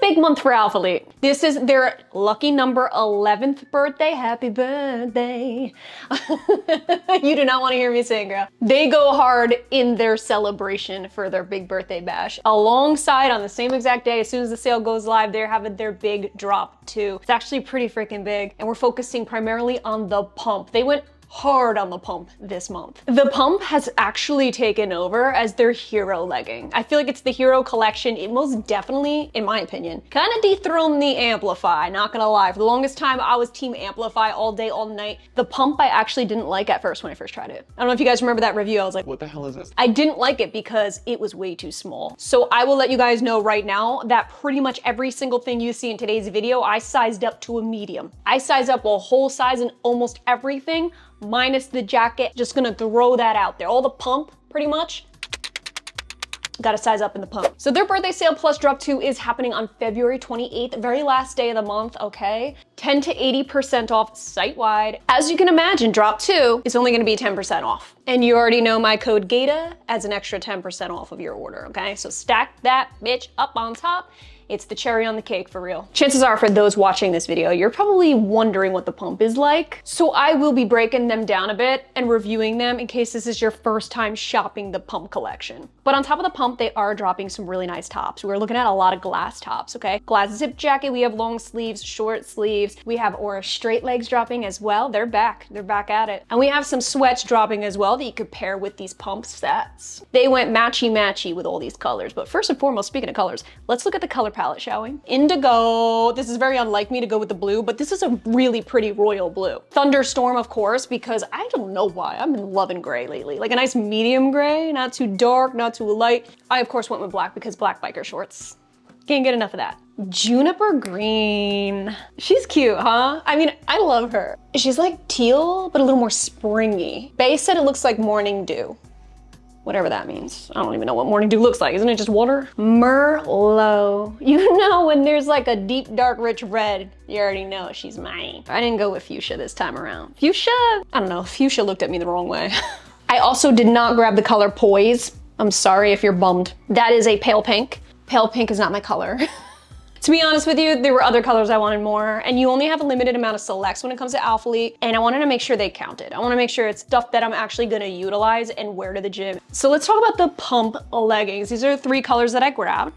big month for Alphalete. This is their lucky number 11th birthday. Happy birthday. You do not want to hear me sing, girl. They go hard in their celebration for their big birthday bash. Alongside, on the same exact day, as soon as the sale goes live, they're having their big drop too. It's actually pretty freaking big, and we're focusing primarily on the pump. They went hard on the pump this month. The pump has actually taken over as their hero legging. I feel like it's the hero collection. It most definitely, in my opinion, kind of dethroned the Amplify, not gonna lie. For the longest time, I was team Amplify all day, all night. The pump I actually didn't like at first when I first tried it. I don't know if you guys remember that review. I was like, what the hell is this? I didn't like it because it was way too small. So I will let you guys know right now that pretty much every single thing you see in today's video, I sized up to a medium. I sized up a whole size in almost everything, minus the jacket. Just gonna throw that out there. All the pump, pretty much, gotta size up in the pump. So their birthday sale plus drop 2 is happening on February 28th, very last day of the month, okay? 10 to 80% off site-wide. As you can imagine, drop 2 is only gonna be 10% off. And you already know my code GATA adds an extra 10% off of your order, okay? So stack that bitch up on top. It's the cherry on the cake, for real. Chances are, for those watching this video, you're probably wondering what the pump is like. So I will be breaking them down a bit and reviewing them in case this is your first time shopping the pump collection. But on top of the pump, they are dropping some really nice tops. We're looking at a lot of glass tops, okay? Glass zip jacket, we have long sleeves, short sleeves. We have Aura straight legs dropping as well. They're back at it. And we have some sweats dropping as well that you could pair with these pump sets. They went matchy-matchy with all these colors. But first and foremost, speaking of colors, let's look at the color palette, shall we? Indigo. This is very unlike me to go with the blue, but this is a really pretty royal blue. Thunderstorm, of course, because I don't know why. I've been loving gray lately. Like a nice medium gray, not too dark, not too light. I, of course, went with black because black biker shorts. Can't get enough of that. Juniper green. She's cute, huh? I mean, I love her. She's like teal, but a little more springy. Bae said it looks like morning dew. Whatever that means. I don't even know what morning dew looks like. Isn't it just water? Merlot. You know when there's like a deep, dark, rich red, you already know she's mine. I didn't go with fuchsia this time around. Fuchsia? I don't know. Fuchsia looked at me the wrong way. I also did not grab the color Poise. I'm sorry if you're bummed. That is a pale pink. Pale pink is not my color. To be honest with you, there were other colors I wanted more, and you only have a limited amount of selects when it comes to Alphalete, and I wanted to make sure they counted. I want to make sure it's stuff that I'm actually going to utilize and wear to the gym. So let's talk about the pump leggings. These are the 3 colors that I grabbed.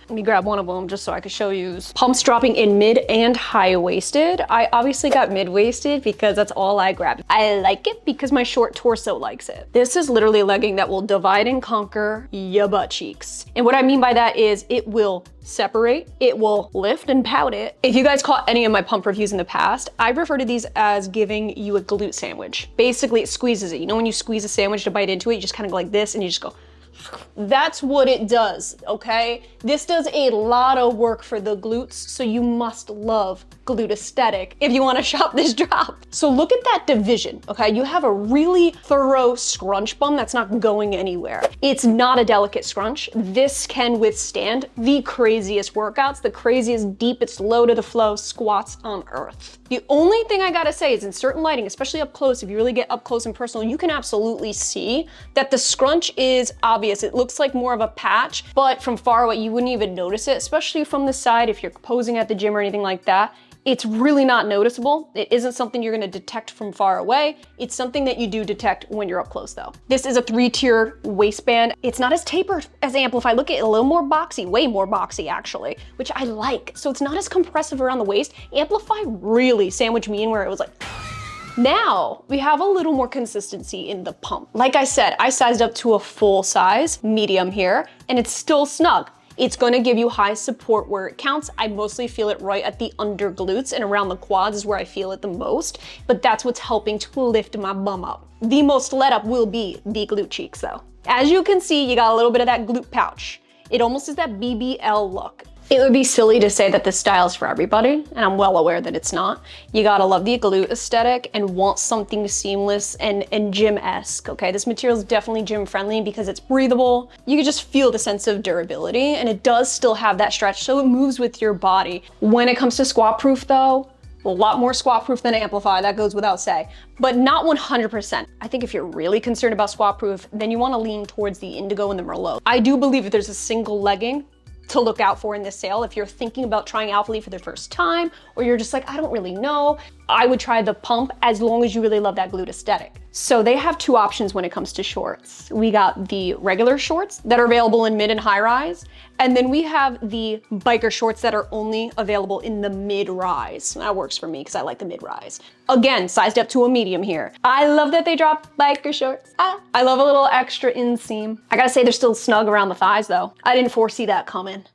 Let me grab one of them just so I could show you. Pumps dropping in mid and high-waisted. I obviously got mid-waisted because that's all I grabbed. I like it because my short torso likes it. This is literally a legging that will divide and conquer your butt cheeks. And what I mean by that is it will separate, it will lift and pout it. If you guys caught any of my pump reviews in the past, I refer to these as giving you a glute sandwich. Basically, it squeezes it. You know when you squeeze a sandwich to bite into it, you just kind of go like this and you just go. That's what it does, okay? This does a lot of work for the glutes, so you must love glute aesthetic if you want to shop this drop. So look at that division, okay? You have a really thorough scrunch bum that's not going anywhere. It's not a delicate scrunch. This can withstand the craziest workouts, the craziest deepest low to the flow squats on earth. The only thing I gotta say is in certain lighting, especially up close, if you really get up close and personal, you can absolutely see that the scrunch is obvious. It looks like more of a patch, but from far away, you wouldn't even notice it, especially from the side if you're posing at the gym or anything like that. It's really not noticeable. It isn't something you're gonna detect from far away. It's something that you do detect when you're up close though. This is a 3-tier waistband. It's not as tapered as Amplify. Look at it, a little more boxy, way more boxy actually, which I like. So it's not as compressive around the waist. Amplify really sandwiched me in where it was like, now we have a little more consistency in the pump. Like I said, I sized up to a full size, medium here, and it's still snug. It's gonna give you high support where it counts. I mostly feel it right at the under glutes and around the quads is where I feel it the most, but that's what's helping to lift my bum up. The most let up will be the glute cheeks though. As you can see, you got a little bit of that glute pouch. It almost is that BBL look. It would be silly to say that this style is for everybody, and I'm well aware that it's not. You gotta love the glute aesthetic and want something seamless and gym-esque, okay? This material is definitely gym-friendly because it's breathable. You can just feel the sense of durability, and it does still have that stretch, so it moves with your body. When it comes to squat-proof though, a lot more squat-proof than Amplify, that goes without say, but not 100%. I think if you're really concerned about squat-proof, then you wanna lean towards the Indigo and the Merlot. I do believe if there's a single legging to look out for in this sale. If you're thinking about trying Alphalete for the first time, or you're just like, I don't really know, I would try the pump as long as you really love that glute aesthetic. So they have two options when it comes to shorts. We got the regular shorts that are available in mid and high rise, and then we have the biker shorts that are only available in the mid rise. That works for me because I like the mid rise. Again, sized up to a medium here. I love that they dropped biker shorts. I love a little extra inseam. I gotta say they're still snug around the thighs though. I didn't foresee that coming.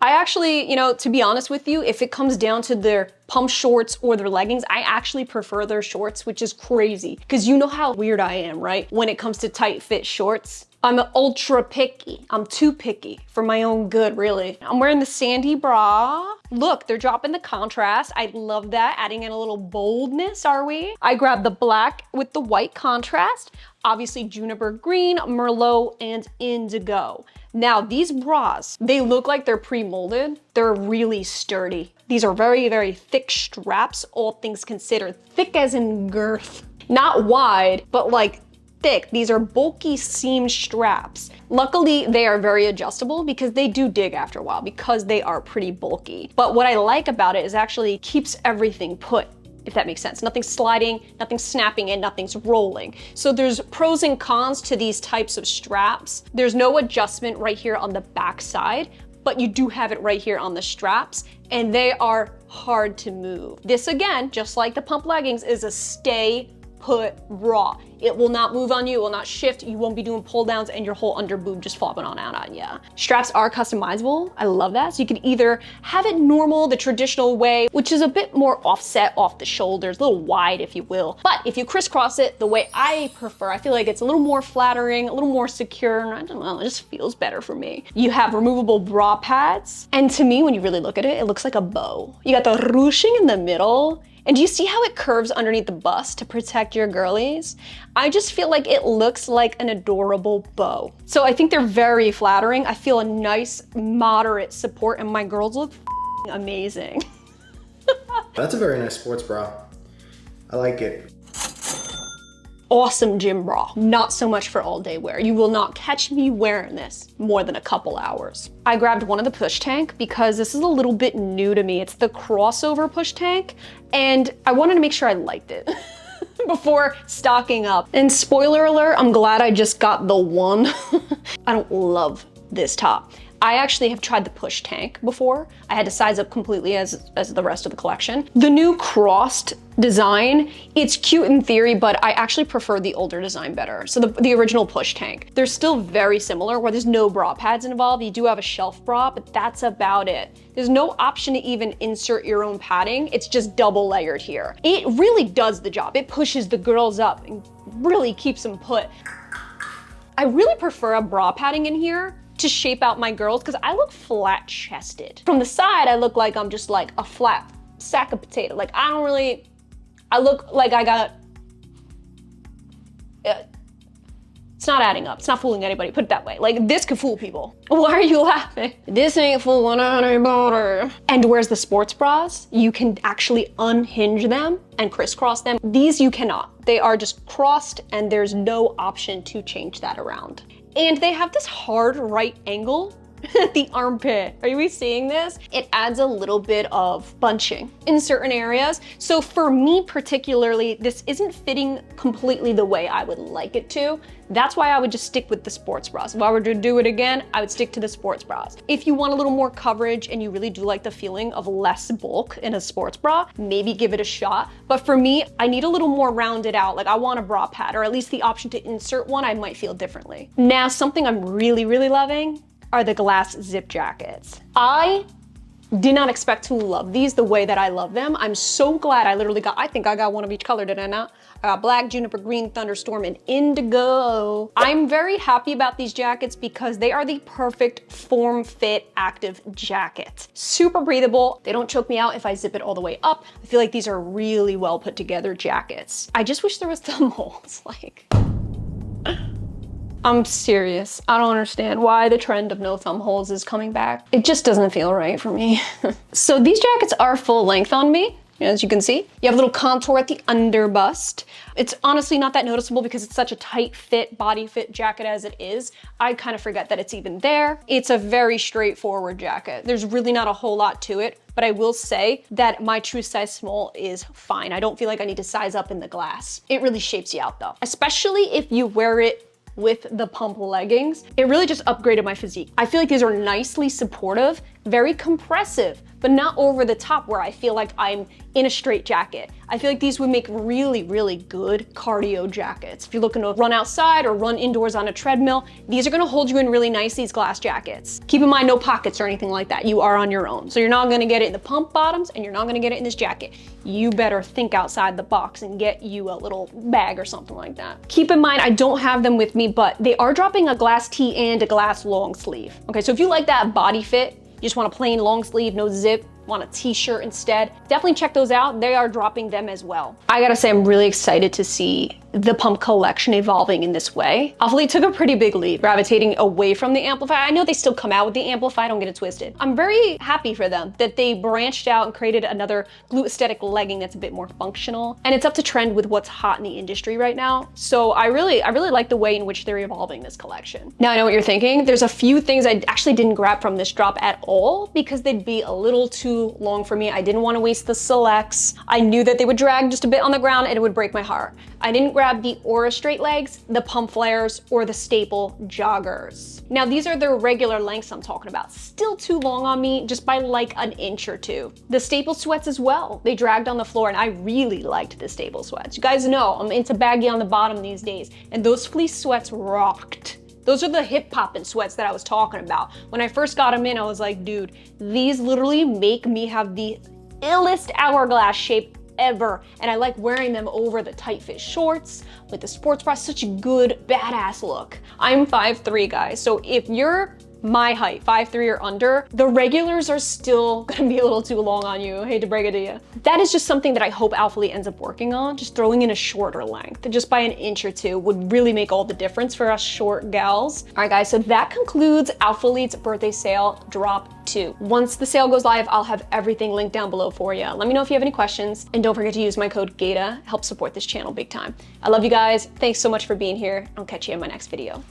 I actually, you know, to be honest with you, if it comes down to their pump shorts or their leggings, I actually prefer their shorts, which is crazy. Because you know how weird I am, right? When it comes to tight fit shorts. I'm ultra picky. I'm too picky for my own good, really. I'm wearing the sandy bra. Look, they're dropping the contrast. I love that, adding in a little boldness, are we? I grabbed the black with the white contrast. Obviously juniper green, merlot, and indigo. Now these bras, they look like they're pre-molded. They're really sturdy. These are very, very thick straps, all things considered. Thick as in girth. Not wide, but like thick. These are bulky seam straps. Luckily, they are very adjustable because they do dig after a while because they are pretty bulky. But what I like about it is actually keeps everything put, if that makes sense. Nothing's sliding, nothing's snapping, and nothing's rolling. So there's pros and cons to these types of straps. There's no adjustment right here on the back side, but you do have it right here on the straps, and they are hard to move. This again, just like the pump leggings, is a stay put bra. It will not move on you, it will not shift, you won't be doing pull downs and your whole under boob just flopping on out on you. Straps are customizable, I love that. So you can either have it normal, the traditional way, which is a bit more offset off the shoulders, a little wide if you will. But if you crisscross it the way I prefer, I feel like it's a little more flattering, a little more secure, and I don't know, it just feels better for me. You have removable bra pads, and to me, when you really look at it, it looks like a bow. You got the ruching in the middle, and do you see how it curves underneath the bust to protect your girlies? I just feel like it looks like an adorable bow. So I think they're very flattering. I feel a nice, moderate support, and my girls look amazing. That's a very nice sports bra. I like it. Awesome gym bra, not so much for all day wear. You will not catch me wearing this more than a couple hours. I grabbed one of the push tank because this is a little bit new to me. It's the crossover push tank, and I wanted to make sure I liked it before stocking up. And spoiler alert, I'm glad I just got the one. I don't love this top. I actually have tried the push tank before. I had to size up completely as the rest of the collection. The new crossed design, it's cute in theory, but I actually prefer the older design better. So the original push tank. They're still very similar where there's no bra pads involved. You do have a shelf bra, but that's about it. There's no option to even insert your own padding. It's just double layered here. It really does the job. It pushes the girls up and really keeps them put. I really prefer a bra padding in here to shape out my girls because I look flat chested. From the side, I look like I'm just like a flat sack of potato. Like I look like I got, it's not adding up. It's not fooling anybody, put it that way. Like this could fool people. Why are you laughing? This ain't fooling anybody. And where's the sports bras? You can actually unhinge them and crisscross them. These you cannot. They are just crossed and there's no option to change that around. And they have this hard right angle at the armpit. Are we seeing this? It adds a little bit of bunching in certain areas. So for me particularly, this isn't fitting completely the way I would like it to. That's why I would just stick with the sports bras. If I were to do it again, I would stick to the sports bras. If you want a little more coverage and you really do like the feeling of less bulk in a sports bra, maybe give it a shot. But for me, I need a little more rounded out. Like I want a bra pad, or at least the option to insert one. I might feel differently. Now, something I'm really, really loving are the glass zip jackets. I did not expect to love these the way that I love them. I'm so glad I literally got, I think I got one of each color, did I not? I got black, juniper green, thunderstorm, and indigo. I'm very happy about these jackets because they are the perfect form fit active jacket. Super breathable. They don't choke me out if I zip it all the way up. I feel like these are really well put together jackets. I just wish there was thumb holes, like. I'm serious. I don't understand why the trend of no thumb holes is coming back. It just doesn't feel right for me. So these jackets are full length on me. as you can see. You have a little contour at the under bust. It's honestly not that noticeable because it's such a tight fit, body fit jacket as it is. I kind of forget that it's even there. It's a very straightforward jacket. There's really not a whole lot to it, but I will say that my true size small is fine. I don't feel like I need to size up in the glass. It really shapes you out though, especially if you wear it with the pump leggings. It really just upgraded my physique. I feel like these are nicely supportive, very compressive, but not over the top where I feel like I'm in a straight jacket. I feel like these would make really, really good cardio jackets. If you're looking to run outside or run indoors on a treadmill, these are gonna hold you in really nice, these glass jackets. Keep in mind, no pockets or anything like that. You are on your own. So you're not gonna get it in the pump bottoms and you're not gonna get it in this jacket. You better think outside the box and get you a little bag or something like that. Keep in mind, I don't have them with me, but they are dropping a glass tee and a glass long sleeve. Okay, so if you like that body fit, you just want a plain long sleeve, no zip, want a t-shirt instead, definitely check those out. They are dropping them as well. I gotta say, I'm really excited to see the pump collection evolving in this way. Alphalete took a pretty big leap, gravitating away from the Amplify. I know they still come out with the Amplify, don't get it twisted. I'm very happy for them that they branched out and created another glute aesthetic legging that's a bit more functional. And it's up to trend with what's hot in the industry right now. So I really like the way in which they're evolving this collection. Now I know what you're thinking. There's a few things I actually didn't grab from this drop at all because they'd be a little too long for me. I didn't want to waste the selects. I knew that they would drag just a bit on the ground and it would break my heart. I didn't grab the Aura straight legs, the pump flares, or the staple joggers. Now these are the regular lengths I'm talking about. Still too long on me, just by like an inch or two. The staple sweats as well. They dragged on the floor and I really liked the staple sweats. You guys know I'm into baggy on the bottom these days, and those fleece sweats rocked. Those are the hip poppin' sweats that I was talking about. When I first got them in, I was like, dude, these literally make me have the illest hourglass shape ever. And I like wearing them over the tight fit shorts with the sports bra. Such a good, badass look. I'm 5'3", guys. So if you're my height, 5'3" or under, the regulars are still gonna be a little too long on you. I hate to break it to you. That is just something that I hope Alphalete ends up working on, just throwing in a shorter length. Just by an inch or two would really make all the difference for us short gals. All right, guys, so that concludes Alphalete's birthday sale drop 2. Once the sale goes live, I'll have everything linked down below for you. Let me know if you have any questions, and don't forget to use my code GATA. Help support this channel big time. I love you guys. Thanks so much for being here. I'll catch you in my next video.